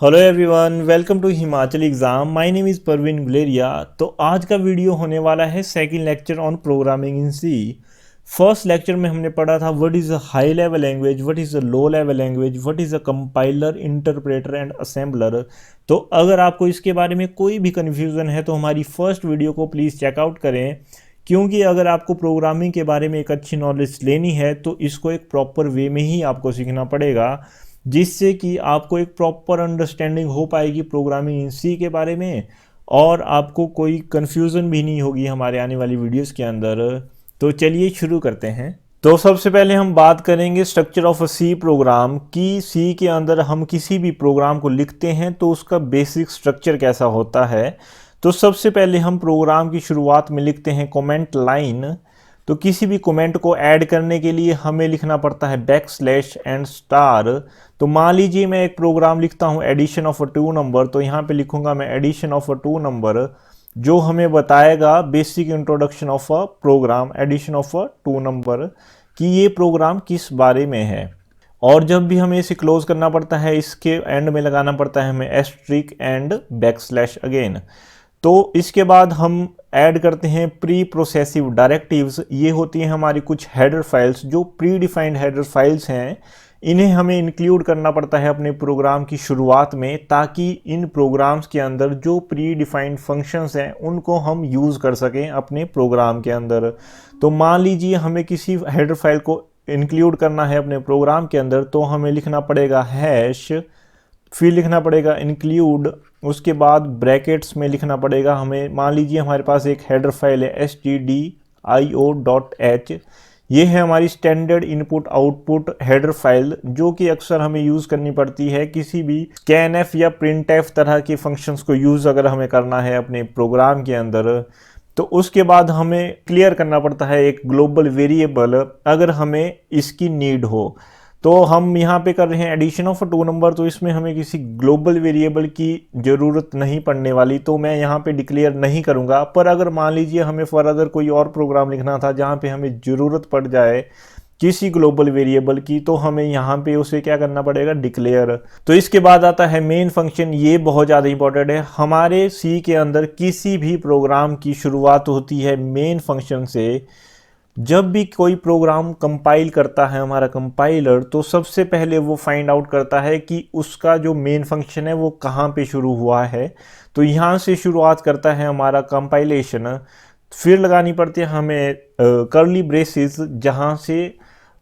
Hello everyone, welcome to Himachal exam. My name is Parveen Guleria. तो आज का वीडियो होने वाला है second lecture on programming in C. First lecture में हमने पढ़ा था what is a high level language, what is a low level language, what is a compiler, interpreter and assembler. तो अगर आपको इसके बारे में कोई भी कन्फ्यूज़न है तो हमारी फर्स्ट वीडियो को प्लीज़ चेकआउट करें, क्योंकि अगर आपको प्रोग्रामिंग के बारे में एक अच्छी नॉलेज लेनी है तो इसको एक प्रॉपर वे में ही आपको सीखना पड़ेगा, जिससे कि आपको एक प्रॉपर अंडरस्टैंडिंग हो पाएगी प्रोग्रामिंग इन सी के बारे में और आपको कोई कन्फ्यूज़न भी नहीं होगी हमारे आने वाली वीडियोस के अंदर। तो चलिए शुरू करते हैं। तो सबसे पहले हम बात करेंगे structure of a C program कि सी के अंदर हम किसी भी प्रोग्राम को लिखते हैं तो उसका बेसिक स्ट्रक्चर कैसा होता है। तो सबसे पहले हम प्रोग्राम की शुरुआत में लिखते हैं कमेंट लाइन। तो किसी भी कमेंट को ऐड करने के लिए हमें लिखना पड़ता है बैकस्लैश एंड स्टार। तो मान लीजिए मैं एक प्रोग्राम लिखता हूँ addition of a two number, तो यहाँ पे लिखूंगा मैं addition of a two number, जो हमें बताएगा basic introduction of a program addition of a two number कि ये प्रोग्राम किस बारे में है। और जब भी हमें इसे क्लोज करना पड़ता है इसके एंड में लगाना पड़ता है हमें एस्ट्रिक एंड बैकस्लैश अगेन। तो इसके बाद हम ऐड करते हैं प्री प्रोसेसिव डायरेक्टिव्स। ये होती हैं हमारी कुछ हेडर फाइल्स, जो प्री डिफाइंड हेडर फाइल्स हैं। इन्हें हमें इंक्लूड करना पड़ता है अपने प्रोग्राम की शुरुआत में, ताकि इन प्रोग्राम्स के अंदर जो प्री डिफाइंड फंक्शंस हैं उनको हम यूज़ कर सकें अपने प्रोग्राम के अंदर। तो मान लीजिए हमें किसी हेडर फाइल को इंक्लूड करना है अपने प्रोग्राम के अंदर, तो हमें लिखना पड़ेगा हैश, फिर लिखना पड़ेगा इंक्लूड, उसके बाद ब्रैकेट्स में लिखना पड़ेगा हमें, मान लीजिए हमारे पास एक हेडर फाइल है stdio.h। ये है हमारी standard input output header file, जो कि अक्सर हमें यूज़ करनी पड़ती है किसी भी scanf या printf तरह के फंक्शंस को यूज़ अगर हमें करना है अपने प्रोग्राम के अंदर। तो उसके बाद हमें क्लियर करना पड़ता है एक ग्लोबल वेरिएबल अगर हमें इसकी नीड हो। तो हम यहाँ पे कर रहे हैं एडिशन ऑफ टू नंबर, तो इसमें हमें किसी ग्लोबल वेरिएबल की ज़रूरत नहीं पड़ने वाली, तो मैं यहाँ पे डिक्लेयर नहीं करूँगा। पर अगर मान लीजिए हमें फर्दर कोई और प्रोग्राम लिखना था जहाँ पे हमें ज़रूरत पड़ जाए किसी ग्लोबल वेरिएबल की, तो हमें यहाँ पे उसे क्या करना पड़ेगा, डिक्लेयर। तो इसके बाद आता है मेन फंक्शन। ये बहुत ज़्यादा इंपॉर्टेंट है। हमारे सी के अंदर किसी भी प्रोग्राम की शुरुआत होती है मेन फंक्शन से। जब भी कोई प्रोग्राम कंपाइल करता है हमारा कंपाइलर, तो सबसे पहले वो फाइंड आउट करता है कि उसका जो मेन फंक्शन है वो कहाँ पे शुरू हुआ है। तो यहाँ से शुरुआत करता है हमारा कंपाइलेशन। फिर लगानी पड़ती है हमें कर्ली ब्रेसेस, जहाँ से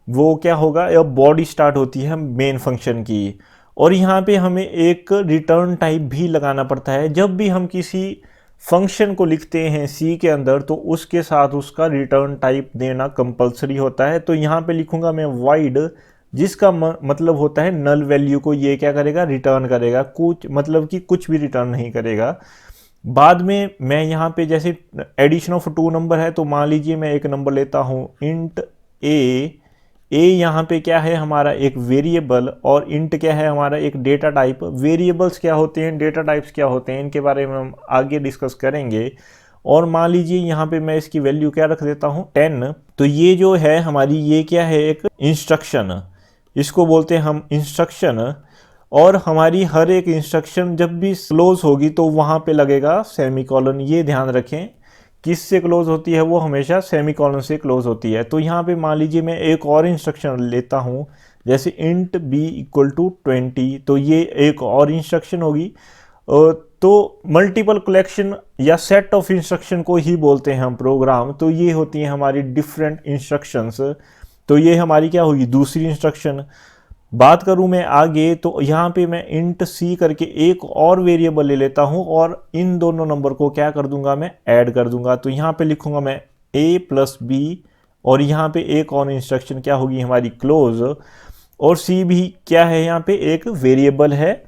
वो क्या होगा, या बॉडी स्टार्ट होती है मेन फंक्शन की। और यहाँ पे हमें एक रिटर्न टाइप भी लगाना पड़ता है। जब भी हम किसी फंक्शन को लिखते हैं सी के अंदर, तो उसके साथ उसका रिटर्न टाइप देना कंपलसरी होता है। तो यहाँ पे लिखूंगा मैं वाइड, जिसका मतलब होता है नल वैल्यू को ये क्या करेगा, रिटर्न करेगा। कुछ मतलब कि कुछ भी रिटर्न नहीं करेगा। बाद में मैं यहाँ पे जैसे एडिशन ऑफ टू नंबर है, तो मान लीजिए मैं एक नंबर लेता हूँ इंट ए। यहाँ पे क्या है, हमारा एक वेरिएबल, और इंट क्या है, हमारा एक डेटा टाइप। वेरिएबल्स क्या होते हैं, डेटा टाइप्स क्या होते हैं, इनके बारे में हम आगे डिस्कस करेंगे। और मान लीजिए यहाँ पे मैं इसकी वैल्यू क्या रख देता हूँ, 10। तो ये जो है हमारी, ये क्या है, एक इंस्ट्रक्शन, इसको बोलते हैं हम इंस्ट्रक्शन। और हमारी हर एक इंस्ट्रक्शन जब भी क्लोज होगी तो वहाँ पे लगेगा सेमीकोलन। ये ध्यान रखें, किससे क्लोज होती है, वो हमेशा सेमीकोलन से क्लोज होती है। तो यहाँ पे मान लीजिए मैं एक और इंस्ट्रक्शन लेता हूँ, जैसे इंट b इक्वल टू 20। तो ये एक और इंस्ट्रक्शन होगी। तो मल्टीपल कलेक्शन या सेट ऑफ इंस्ट्रक्शन को ही बोलते हैं हम प्रोग्राम। तो ये होती हैं हमारी डिफरेंट इंस्ट्रक्शंस। तो ये हमारी क्या होगी, दूसरी इंस्ट्रक्शन। बात करूं मैं आगे, तो यहाँ पे मैं इंट सी करके एक और वेरिएबल ले लेता हूँ और इन दोनों नंबर को क्या कर दूंगा, मैं ऐड कर दूंगा। तो यहाँ पे लिखूंगा मैं a प्लस बी, और यहाँ पे एक और इंस्ट्रक्शन क्या होगी हमारी, क्लोज। और सी भी क्या है, यहाँ पे एक वेरिएबल है,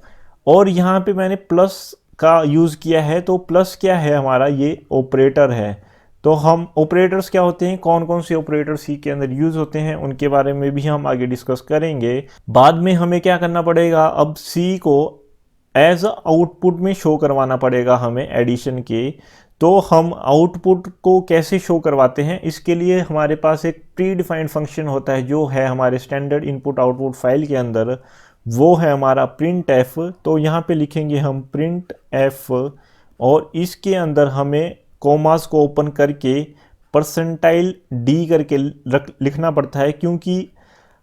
और यहाँ पे मैंने प्लस का यूज़ किया है। तो प्लस क्या है हमारा, ये ऑपरेटर है। तो हम ऑपरेटर्स क्या होते हैं, कौन कौन से ऑपरेटर सी के अंदर यूज होते हैं, उनके बारे में भी हम आगे डिस्कस करेंगे। बाद में हमें क्या करना पड़ेगा, अब सी को एज आउटपुट में शो करवाना पड़ेगा हमें एडिशन के। तो हम आउटपुट को कैसे शो करवाते हैं, इसके लिए हमारे पास एक प्री डिफाइंड फंक्शन होता है जो है हमारे स्टैंडर्ड इनपुट आउटपुट फाइल के अंदर। वो है हमारा प्रिंट एफ। तो यहाँ पे लिखेंगे हम प्रिंट एफ और इसके अंदर हमें कोमास को ओपन करके परसेंटाइल डी करके लिखना पड़ता है, क्योंकि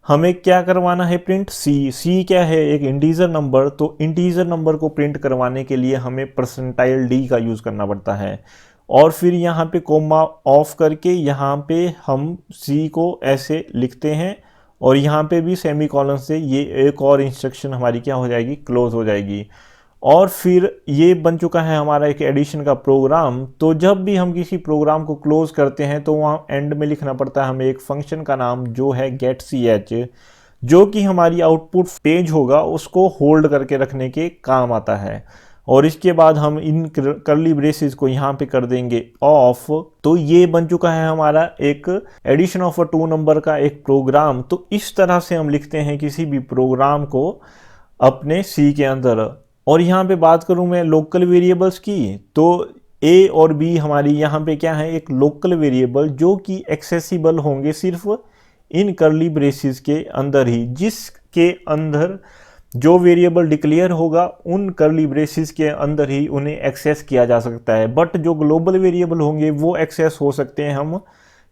हमें क्या करवाना है प्रिंट सी क्या है, एक इंटीजर नंबर। तो इंटीजर नंबर को प्रिंट करवाने के लिए हमें परसेंटाइल डी का यूज़ करना पड़ता है। और फिर यहाँ पे कोमा ऑफ करके यहाँ पे हम सी को ऐसे लिखते हैं और यहाँ पे भी सेमी कॉलन से ये एक और इंस्ट्रक्शन हमारी क्या हो जाएगी, क्लोज हो जाएगी। और फिर ये बन चुका है हमारा एक एडिशन का प्रोग्राम। तो जब भी हम किसी प्रोग्राम को क्लोज करते हैं तो वहाँ एंड में लिखना पड़ता है हमें एक फंक्शन का नाम जो है गेट सी एच, जो कि हमारी आउटपुट पेज होगा उसको होल्ड करके रखने के काम आता है। और इसके बाद हम इन कर्ली ब्रेसेस को यहाँ पे कर देंगे ऑफ। तो ये बन चुका है हमारा एक एडिशन ऑफ अ 2 नंबर का एक प्रोग्राम। तो इस तरह से हम लिखते हैं किसी भी प्रोग्राम को अपने सी के अंदर। और यहाँ पे बात करूँ मैं लोकल वेरिएबल्स की, तो ए और बी हमारी यहाँ पे क्या है, एक लोकल वेरिएबल जो कि एक्सेसिबल होंगे सिर्फ इन कर्ली ब्रेसेस के अंदर ही। जिसके अंदर जो वेरिएबल डिक्लेयर होगा उन कर्ली ब्रेसेस के अंदर ही उन्हें एक्सेस किया जा सकता है। बट जो ग्लोबल वेरिएबल होंगे वो एक्सेस हो सकते हैं हम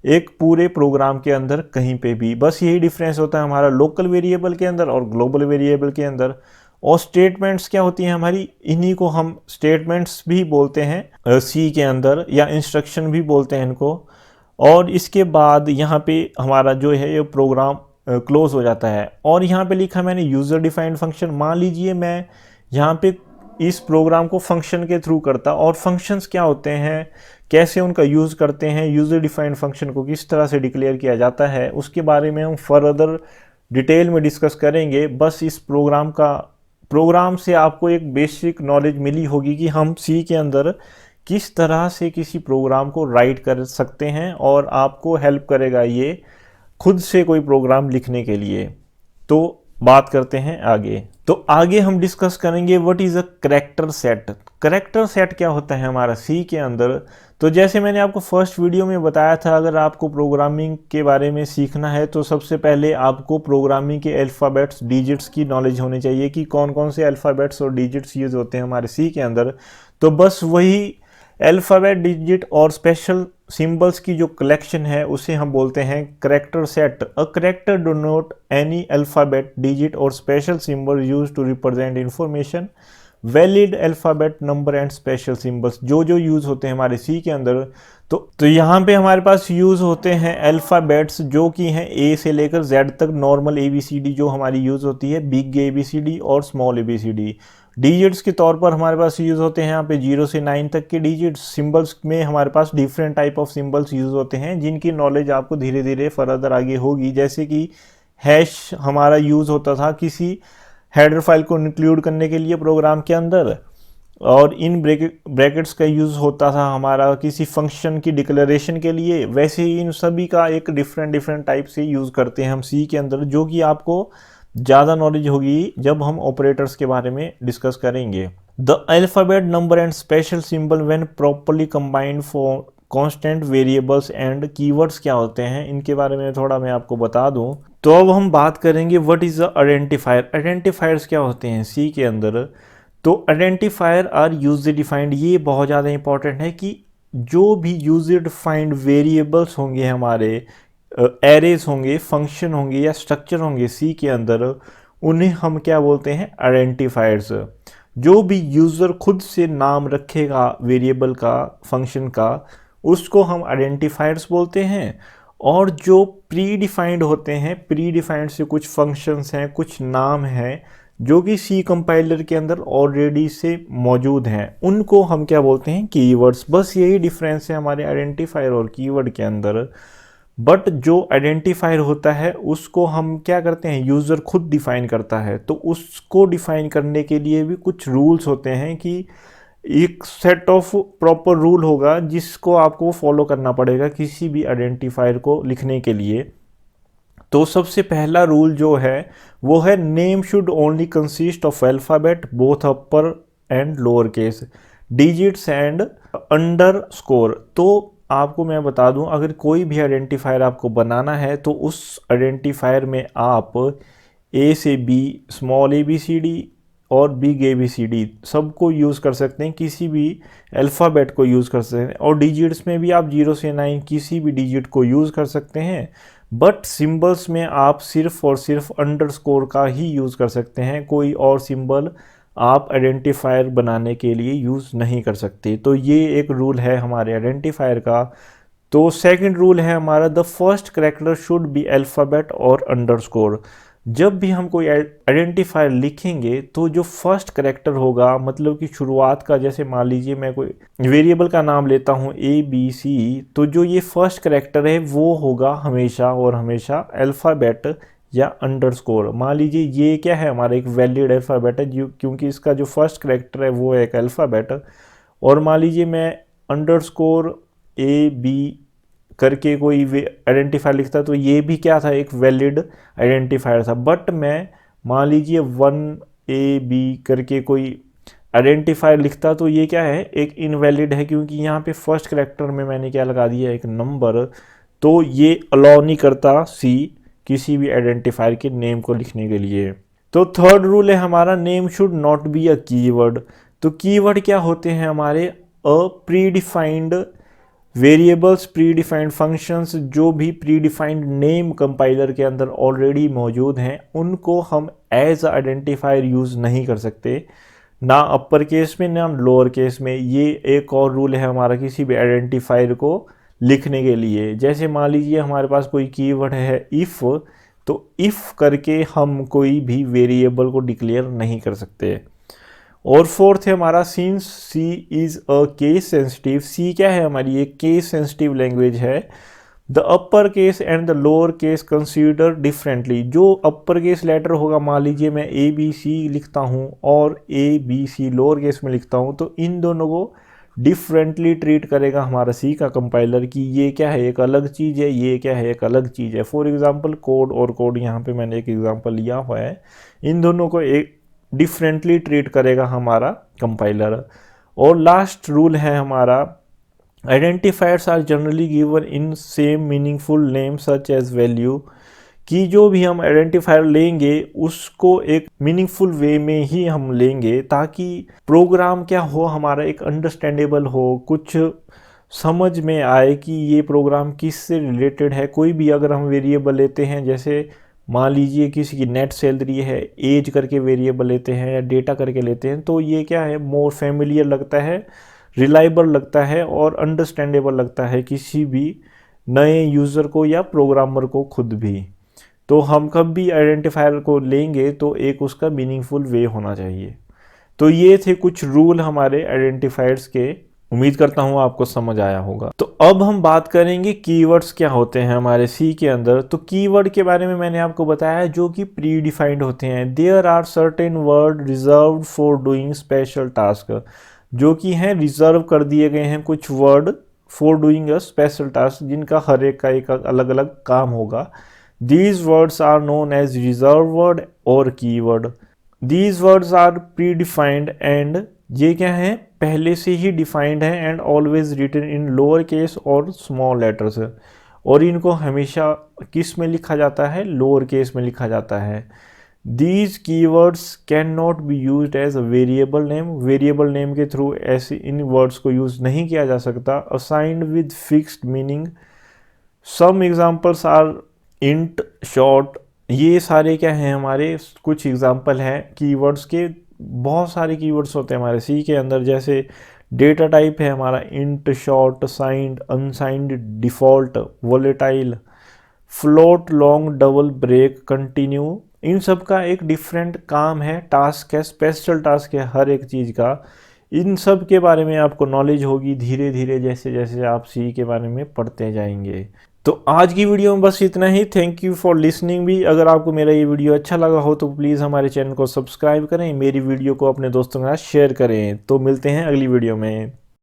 एक पूरे प्रोग्राम के अंदर कहीं पे भी। बस यही डिफरेंस होता है हमारा लोकल वेरिएबल के अंदर और ग्लोबल वेरिएबल के अंदर। और स्टेटमेंट्स क्या होती हैं हमारी, इन्हीं को हम स्टेटमेंट्स भी बोलते हैं सी के अंदर, या इंस्ट्रक्शन भी बोलते हैं इनको। और इसके बाद यहाँ पे हमारा जो है ये प्रोग्राम क्लोज हो जाता है। और यहाँ पे लिखा मैंने यूज़र डिफाइंड फंक्शन। मान लीजिए मैं यहाँ पे इस प्रोग्राम को फंक्शन के थ्रू करता, और फंक्शंस क्या होते हैं, कैसे उनका यूज़ करते हैं, यूज़र डिफाइंड फंक्शन को किस तरह से डिक्लेयर किया जाता है, उसके बारे में हम फर्दर डिटेल में डिस्कस करेंगे। बस इस प्रोग्राम से आपको एक बेसिक नॉलेज मिली होगी कि हम सी के अंदर किस तरह से किसी प्रोग्राम को राइट कर सकते हैं, और आपको हेल्प करेगा ये खुद से कोई प्रोग्राम लिखने के लिए। तो बात करते हैं आगे। तो आगे हम डिस्कस करेंगे what is a character set. Character set क्या होता है हमारा सी के अंदर। तो जैसे मैंने आपको फर्स्ट वीडियो में बताया था, अगर आपको प्रोग्रामिंग के बारे में सीखना है तो सबसे पहले आपको प्रोग्रामिंग के अल्फ़ाबेट्स डिजिट्स की नॉलेज होनी चाहिए कि कौन कौन से अल्फ़ाबेट्स और डिजिट्स यूज़ होते हैं हमारे सी के अंदर। तो बस वही अल्फ़ाबेट, डिजिट और स्पेशल सिंबल्स की जो कलेक्शन है उसे हम बोलते हैं character set. A character denote any alphabet, digit और special symbol use to represent information. Valid alphabet, number and special symbols जो यूज़ होते हैं हमारे सी के अंदर। तो यहाँ पे हमारे पास यूज़ होते हैं अल्फ़ाबेट्स जो कि हैं ए से लेकर जेड तक, नॉर्मल ABCD जो हमारी यूज़ होती है, बिग ABCD और स्मॉल ABCD। डिजिट्स के तौर पर हमारे पास यूज़ होते हैं यहाँ पे 0 से 9 तक के डिजिट्स। सिंबल्स में हमारे पास different type of symbols use होते हैं जिनकी नॉलेज आपको धीरे धीरे फर्दर आगे होगी। जैसे कि हैश हमारा यूज़ होता था किसी हेडर फाइल को इंक्लूड करने के लिए प्रोग्राम के अंदर, और इन ब्रैकेट्स का यूज़ होता था हमारा किसी फंक्शन की डिक्लेरेशन के लिए। वैसे ही इन सभी का एक डिफरेंट टाइप से यूज़ करते हैं हम सी के अंदर, जो कि आपको ज़्यादा नॉलेज होगी जब हम ऑपरेटर्स के बारे में डिस्कस करेंगे। The alphabet, number and special symbol when properly combined for constant variables and keywords क्या होते हैं, इनके बारे में थोड़ा मैं आपको बता दूं। तो अब हम बात करेंगे what is a identifier. Identifiers क्या होते हैं सी के अंदर। तो आइडेंटिफायर आर यूजर डिफाइंड। ये बहुत ज़्यादा इंपॉर्टेंट है कि जो भी यूजर डिफाइंड वेरिएबल्स होंगे हमारे, एरेज होंगे, फंक्शन होंगे या स्ट्रक्चर होंगे सी के अंदर, उन्हें हम क्या बोलते हैं, आइडेंटिफायर्स। जो भी यूज़र खुद से नाम रखेगा वेरिएबल का, फंक्शन का, उसको हम आइडेंटिफायर्स बोलते हैं। और जो प्री डिफाइंड होते हैं, प्री डिफाइंड से कुछ फंक्शंस हैं, कुछ नाम हैं जो कि सी कंपाइलर के अंदर ऑलरेडी से मौजूद हैं, उनको हम क्या बोलते हैं, कीवर्ड्स। बस यही डिफरेंस है हमारे आइडेंटिफायर और कीवर्ड के अंदर। बट जो आइडेंटिफायर होता है उसको हम क्या करते हैं, यूज़र खुद डिफाइन करता है। तो उसको डिफाइन करने के लिए भी कुछ रूल्स होते हैं कि एक सेट ऑफ प्रॉपर रूल होगा जिसको आपको फॉलो करना पड़ेगा किसी भी आइडेंटिफायर को लिखने के लिए। तो सबसे पहला रूल जो है वो है name should only consist of alphabet both upper and lower case, digits and underscore. तो आपको मैं बता दूं, अगर कोई भी आइडेंटिफायर आपको बनाना है तो उस आइडेंटिफायर में आप ए से बी स्मॉल ABCD और बिग ABCD सबको यूज़ कर सकते हैं, किसी भी अल्फ़ाबेट को यूज़ कर सकते हैं। और डिजिट्स में भी आप 0 से 9 किसी भी डिजिट को यूज़ कर सकते हैं, बट सिंबल्स में आप सिर्फ और सिर्फ अंडरस्कोर का ही यूज़ कर सकते हैं, कोई और सिंबल आप आइडेंटिफायर बनाने के लिए यूज़ नहीं कर सकते। तो ये एक रूल है हमारे आइडेंटिफायर का। तो सेकंड रूल है हमारा, the first character should be alphabet और अंडरस्कोर। जब भी हम कोई आइडेंटिफायर लिखेंगे तो जो फर्स्ट कैरेक्टर होगा, मतलब कि शुरुआत का, जैसे मान लीजिए मैं कोई वेरिएबल का नाम लेता हूँ ABC, तो जो ये फर्स्ट कैरेक्टर है वो होगा हमेशा और हमेशा अल्फ़ाबेट या अंडरस्कोर। मान लीजिए ये क्या है, हमारा एक वैलिड अल्फ़ाबेट है क्योंकि इसका जो फर्स्ट कैरेक्टर है वो है एक अल्फ़ाबेट। और मान लीजिए मैं अंडरस्कोर AB करके कोई आइडेंटिफायर लिखता तो ये भी क्या था, एक वैलिड आइडेंटिफायर था। बट मैं मान लीजिए 1AB करके कोई आइडेंटिफायर लिखता तो ये क्या है, एक इनवैलिड है, क्योंकि यहाँ पे फर्स्ट कैरेक्टर में मैंने क्या लगा दिया, एक नंबर। तो ये अलाउ नहीं करता C किसी भी आइडेंटिफायर के नेम को लिखने के लिए। तो थर्ड रूल है हमारा, name should not be a keyword. तो कीवर्ड क्या होते हैं हमारे, अ प्रीडिफाइंड वेरिएबल्स, प्रीडिफाइंड फंक्शंस, जो भी प्रीडिफाइंड नेम कंपाइलर के अंदर ऑलरेडी मौजूद हैं उनको हम एज आइडेंटिफायर यूज़ नहीं कर सकते, ना अपर केस में ना लोअर केस में। ये एक और रूल है हमारा किसी भी आइडेंटिफायर को लिखने के लिए। जैसे मान लीजिए हमारे पास कोई कीवर्ड है इफ़, तो इफ़ करके हम कोई भी वेरिएबल को डिक्लेयर नहीं कर सकते। और फोर्थ है हमारा, since C is a case sensitive. C क्या है हमारी, एक केस सेंसिटिव लैंग्वेज है। The upper case and the lower case consider differently. जो अपर केस लेटर होगा, मान लीजिए मैं ABC लिखता हूँ और ABC लोअर केस में लिखता हूँ, तो इन दोनों को डिफरेंटली ट्रीट करेगा हमारा C का कंपाइलर कि ये क्या है, एक अलग चीज़ है, ये क्या है, एक अलग चीज़ है। फॉर एग्जांपल कोड और कोड, यहाँ पे मैंने एक एग्जांपल लिया हुआ है, इन दोनों को एक डिफरेंटली ट्रीट करेगा हमारा कंपाइलर। और लास्ट रूल है हमारा, identifiers are generally given in same meaningful name such as value. कि जो भी हम आइडेंटिफायर लेंगे उसको एक मीनिंगफुल वे में ही हम लेंगे, ताकि प्रोग्राम क्या हो हमारा, एक अंडरस्टैंडेबल हो, कुछ समझ में आए कि ये प्रोग्राम किससे रिलेटेड है। कोई भी अगर हम वेरिएबल लेते हैं, जैसे मान लीजिए किसी की नेट सैलरी है, एज करके वेरिएबल लेते हैं या डेटा करके लेते हैं, तो ये क्या है, मोर फेमिलियर लगता है, रिलायबल लगता है और अंडरस्टैंडेबल लगता है किसी भी नए यूज़र को या प्रोग्रामर को खुद भी। तो हम कब भी आइडेंटिफायर को लेंगे तो एक उसका मीनिंगफुल वे होना चाहिए। तो ये थे कुछ रूल हमारे आइडेंटिफायर्स के, उम्मीद करता हूँ आपको समझ आया होगा। तो अब हम बात करेंगे कीवर्ड्स क्या होते हैं हमारे C के अंदर। तो कीवर्ड के बारे में मैंने आपको बताया है, जो कि प्री डिफाइंड होते हैं। There are certain word reserved for doing special task, जो कि हैं रिजर्व कर दिए गए हैं कुछ word for doing a special task, जिनका हर एक का एक अलग अलग काम होगा। These words are known as reserve word और keyword. These words are predefined and, ये क्या है, पहले से ही डिफाइंड है, and always written in lower case और स्मॉल लेटर्स, और इनको हमेशा किस में लिखा जाता है, लोअर केस में लिखा जाता है। These keywords can not be used as a variable name, variable name के थ्रू ऐसे इन वर्ड्स को यूज नहीं किया जा सकता। Assigned with fixed meaning, some examples are int, short. ये सारे क्या हैं हमारे कुछ एग्जाम्पल हैं कीवर्ड्स के। बहुत सारे कीवर्ड्स होते हैं हमारे C के अंदर, जैसे डेटा टाइप है हमारा int, short, signed, unsigned, default, volatile, float, long, double, break, continue. इन सब का एक डिफरेंट काम है, टास्क है, स्पेशल टास्क है हर एक चीज़ का। इन सब के बारे में आपको नॉलेज होगी धीरे धीरे, जैसे जैसे आप C के बारे में पढ़ते जाएंगे। तो आज की वीडियो में बस इतना ही। थैंक यू फॉर लिसनिंग भी। अगर आपको मेरा ये वीडियो अच्छा लगा हो तो प्लीज़ हमारे चैनल को सब्सक्राइब करें, मेरी वीडियो को अपने दोस्तों के साथ शेयर करें। तो मिलते हैं अगली वीडियो में।